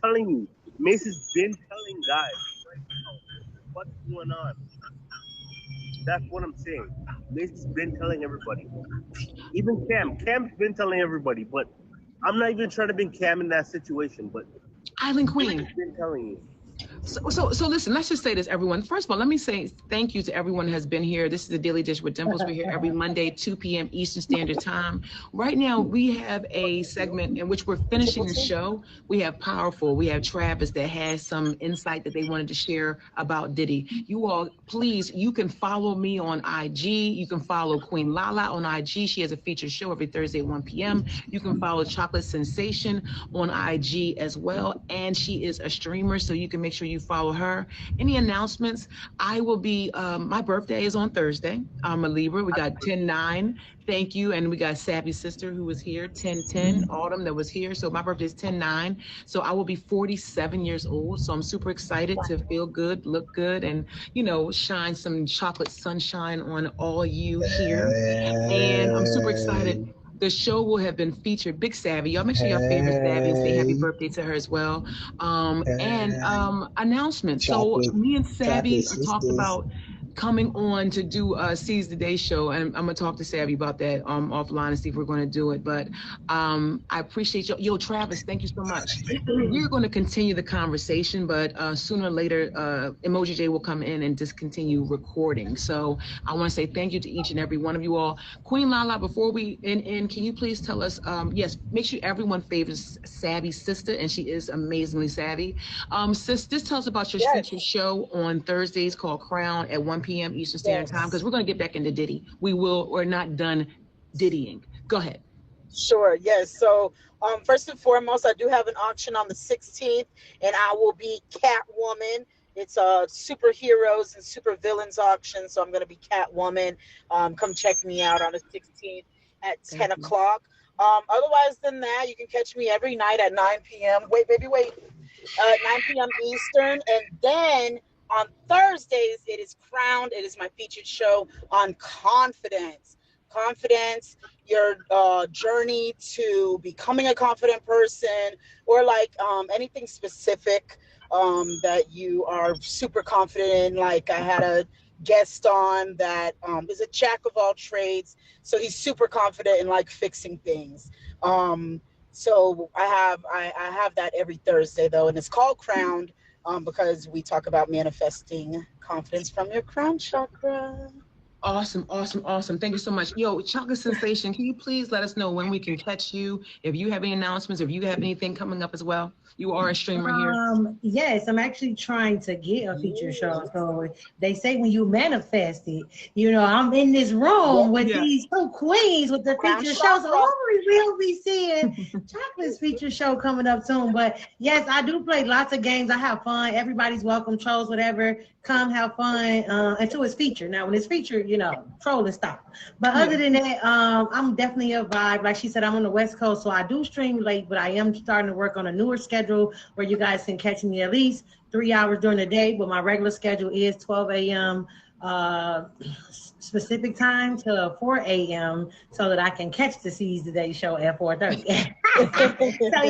telling you, Mace has been telling guys right now what's going on. That's what I'm saying. Mace has been telling everybody. Even Cam's been telling everybody, but I'm not even trying to bring Cam in that situation, but Island Queen. He's been telling you. So listen, let's just say this, everyone. First of all, let me say thank you to everyone who has been here. This is the Daily Dish with Dimples. We're here every Monday, 2 p.m. Eastern Standard Time. Right now, we have a segment in which we're finishing the show. We have Travis that has some insight that they wanted to share about Diddy. You all, please, you can follow me on IG. You can follow Queen Lala on IG. She has a featured show every Thursday at 1 p.m. You can follow Chocolate Sensation on IG as well. And she is a streamer, so you can make sure you follow her. Any announcements? I will be, my birthday is on Thursday. I'm a Libra. We got 10-9. Thank you. And we got Savvy Sister who was here, 10-10, Autumn that was here. So my birthday is 10-9. So I will be 47 years old. So I'm super excited to feel good, look good, and, shine some chocolate sunshine on all you here. And I'm super excited. The show will have been featured. Big Savvy. Y'all make sure y'all favorite Savvy and say happy birthday to her as well. Announcements. So me and Savvy talked about coming on to do Seize the Day show, and I'm gonna talk to Savvy about that offline and see if we're gonna do it. But I appreciate you. Yo, Travis, thank you so much. We're gonna continue the conversation, but sooner or later, Emoji J will come in and discontinue recording. So I want to say thank you to each and every one of you all. Queen Lala, before we end, can you please tell us? Yes, make sure everyone favors Savvy Sister, and she is amazingly savvy. Sis, just tell us about your feature show on Thursdays called Crown at 1 p.m. Eastern Standard Time, because we're going to get back into Diddy. We're not done Diddying. Go ahead. Sure, yes. So first and foremost, I do have an auction on the 16th, and I will be Catwoman. It's a superheroes and supervillains auction, so I'm going to be Catwoman. Come check me out on the 16th at 10 o'clock. Otherwise than that, you can catch me every night at 9 p.m. 9 p.m. Eastern, and then on Thursdays, it is Crowned. It is my featured show on confidence. Confidence, your journey to becoming a confident person, or like anything specific that you are super confident in. Like I had a guest on that is a jack of all trades. So he's super confident in like fixing things. So I have that every Thursday though, and it's called Crowned. Because we talk about manifesting confidence from your crown chakra. Awesome. Thank you so much. Yo, Chocolate Sensation, can you please let us know when we can catch you? If you have any announcements, if you have anything coming up as well. You are a streamer here. Yes, I'm actually trying to get a feature show. So they say when you manifest it, I'm in this room with these two queens with the feature show. So hopefully we'll be seeing Chocolate's feature show coming up soon. But yes, I do play lots of games. I have fun. Everybody's welcome. Trolls, whatever. Come have fun until it's featured. Now, when it's featured, troll and stop. But other than that, I'm definitely a vibe. Like she said, I'm on the West Coast, so I do stream late, but I am starting to work on a newer schedule where you guys can catch me at least 3 hours during the day. But my regular schedule is 12 a.m. Specific time to 4 a.m. so that I can catch the Seize the Day show at 4:30. So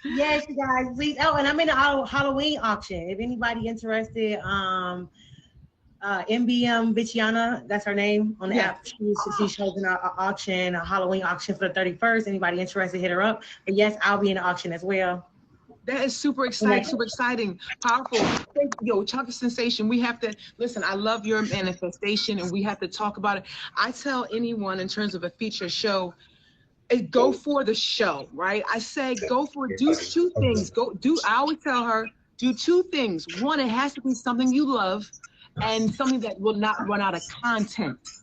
yes, you guys, please. Oh, and I'm in a Halloween auction. If anybody interested, MBM Bichiana, that's her name on the app. She shows an auction, a Halloween auction for the 31st. Anybody interested, hit her up. But yes, I'll be in the auction as well. That is super exciting, powerful. Yo, Chocolate Sensation, we have to, listen, I love your manifestation and we have to talk about it. I tell anyone in terms of a feature show, go for the show, right? I say go for it. Do two things. I always tell her, do two things. One, it has to be something you love and something that will not run out of content.